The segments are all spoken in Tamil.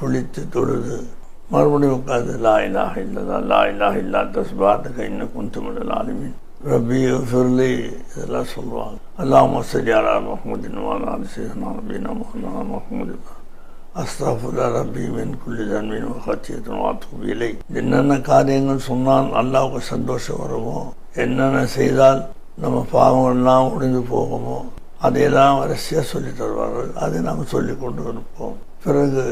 குளித்து தொழுது மறுபடியும் உட்காந்து லா இலாஹ இல்லல்லாஹ் லா இலாஹ இல்லா தஸ்பீஹக இன்ன குன்து மினல் ஆலிமீன் ரப்பி ஃபிர்லி இதெல்லாம் சொல்லுவாங்க. அல்லாஹும்ம ஸல்லி அலா முஹம்மதின் வ அலா ஆலி ஸய்யிதினா நபியினா முஹம்மது அஸ்தக்ஃபிருல்லாஹ் ரப்பி மின் குல்லி தன்பின் வ கத்தியத்தின் வ அத்தூபு இலைஹ். என்னென்ன காரியங்கள் சொன்னால் அல்லாஹ்வுக்கு சந்தோஷம் வருமோ, என்னென்ன செய்தால் நம்ம பாவங்கள்லாம் ஒழிந்து போகுமோ அதையெல்லாம் வரிசையாக சொல்லி தருவார்கள். அதை நாம் சொல்லி கொண்டு இருப்போம். பிறகு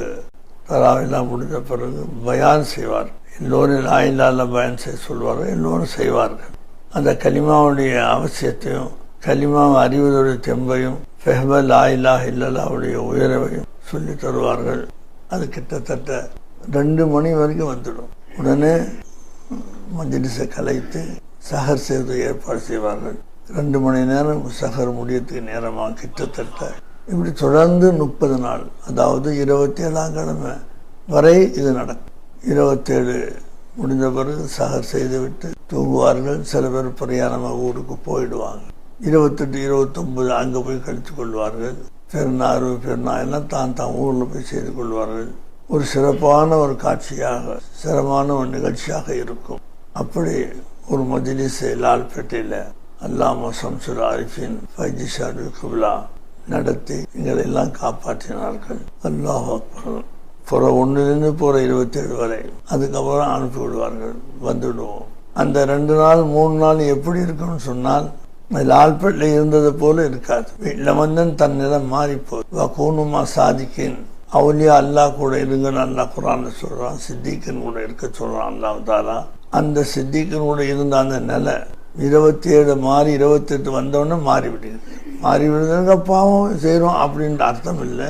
தராவெல்லாம் முடிந்த பிறகு பயான் செய்வார். எல்லோரும் லா இலாஹ பயான் செய்ய சொல்வார்கள். எல்லோரும் செய்வார்கள். அந்த கலிமாவுடைய அவசியத்தையும் கலிமாவை அறிவதுடைய தெம்பையும் ஃபஹ்ம லா இலாஹ இல்லல்லாஹ்வுடைய உயர்வையும் சொல்லி தருவார்கள். அது கிட்டத்தட்ட 2 மணி வரைக்கும் வந்துடும். உடனே மஜ்லிஸை கலைத்து சஹர் செய்து ஏற்பாடு செய்வார்கள். 2 மணி நேரம் சஹர் முடியறதுக்கு நேரமாக கிட்டத்தட்ட இப்படி தொடர்ந்து 30 நாள், அதாவது 27ஆம் கிழமை வரை இது நடக்கும். 27 முடிந்த பிறகு சஹர் செய்துவிட்டு தூங்குவார்கள். சில பேர் பிரயாணமாக ஊருக்கு போயிடுவாங்க. 28, 29 அங்கே போய் கழித்து கொள்வார்கள். பெருநாறு எல்லாம் தான் ஊரில் போய் செய்து கொள்வார்கள். ஒரு சிறப்பான ஒரு காட்சியாக, சிறப்பான ஒரு நிகழ்ச்சியாக இருக்கும். அப்படி ஒரு மஜ்லிஸை லால்பேட்டையில் அல்லாமா ஷம்சுல் ஆரிஃபின் ஃபைஜி ஷாருல் குப்லா நடத்தி எங்களெல்லாம் காப்பாற்றினார்கள். அல்லாஹ் அக்பர். புற 1லிருந்து புற 27 வரை. அதுக்கப்புறம் அனுப்பி விடுவார்கள், வந்துவிடுவோம். அந்த 2 நாள் 3 நாள் எப்படி இருக்குன்னு சொன்னால் லால்பேட்டில் இருந்தது போல இருக்காது. வீட்டில் வந்து தன் நிலம் மாறி போகுது. கூணுமா சாதிக்கின் அவுலியா அல்லாஹ் கூட இருங்கன்னு அல்லாஹ் குர்ஆன்ல சொல்றான். சித்திகன் கூட இருக்க சொல்றான் அல்லாஹ் தஆலா. அந்த சித்திகன் கூட இருந்த அந்த நிலை 27 மாறி 28 வந்தோடனே மாறிவிடுது. மாறிவிடுதுங்க பாவம் செய்கிறோம் அப்படின்ற அர்த்தம் இல்லை.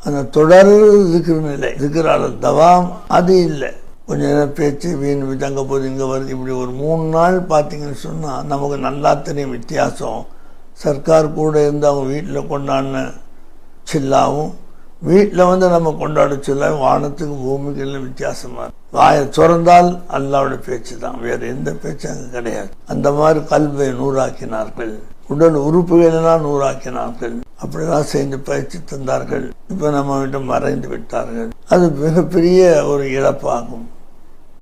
அந்த தொடர் இருக்கிற நிலை, இருக்கிற தவாம் அது இல்லை. கொஞ்ச நேரம் பேச்சு வீண் அங்கே போது இங்கே வருது. இப்படி ஒரு 3 நாள் பார்த்தீங்கன்னு சொன்னால் நமக்கு நல்லா தெரியும் வித்தியாசம். சர்க்கார் கூட இருந்து அவங்க வீட்டில் கொண்டாடின சில்லாவும் வீட்டில் வந்து நம்ம கொண்டாட சொல்ல வானத்துக்கு பூமிக்கு எல்லாம் வித்தியாசமா இருக்கு. வாயை திறந்தால் அல்லாவுடைய பேச்சு தான், வேற எந்த பேச்சு அங்கே கிடையாது. அந்த மாதிரி கல்வை 100ஆக்கினார்கள். உடல் உறுப்புகளெல்லாம் 100ஆக்கினார்கள். அப்படிலாம் செய்து பயிற்சி தந்தார்கள். இப்போ நம்ம விட்டு மறைந்து விட்டார்கள். அது மிகப்பெரிய ஒரு இழப்பாகும்.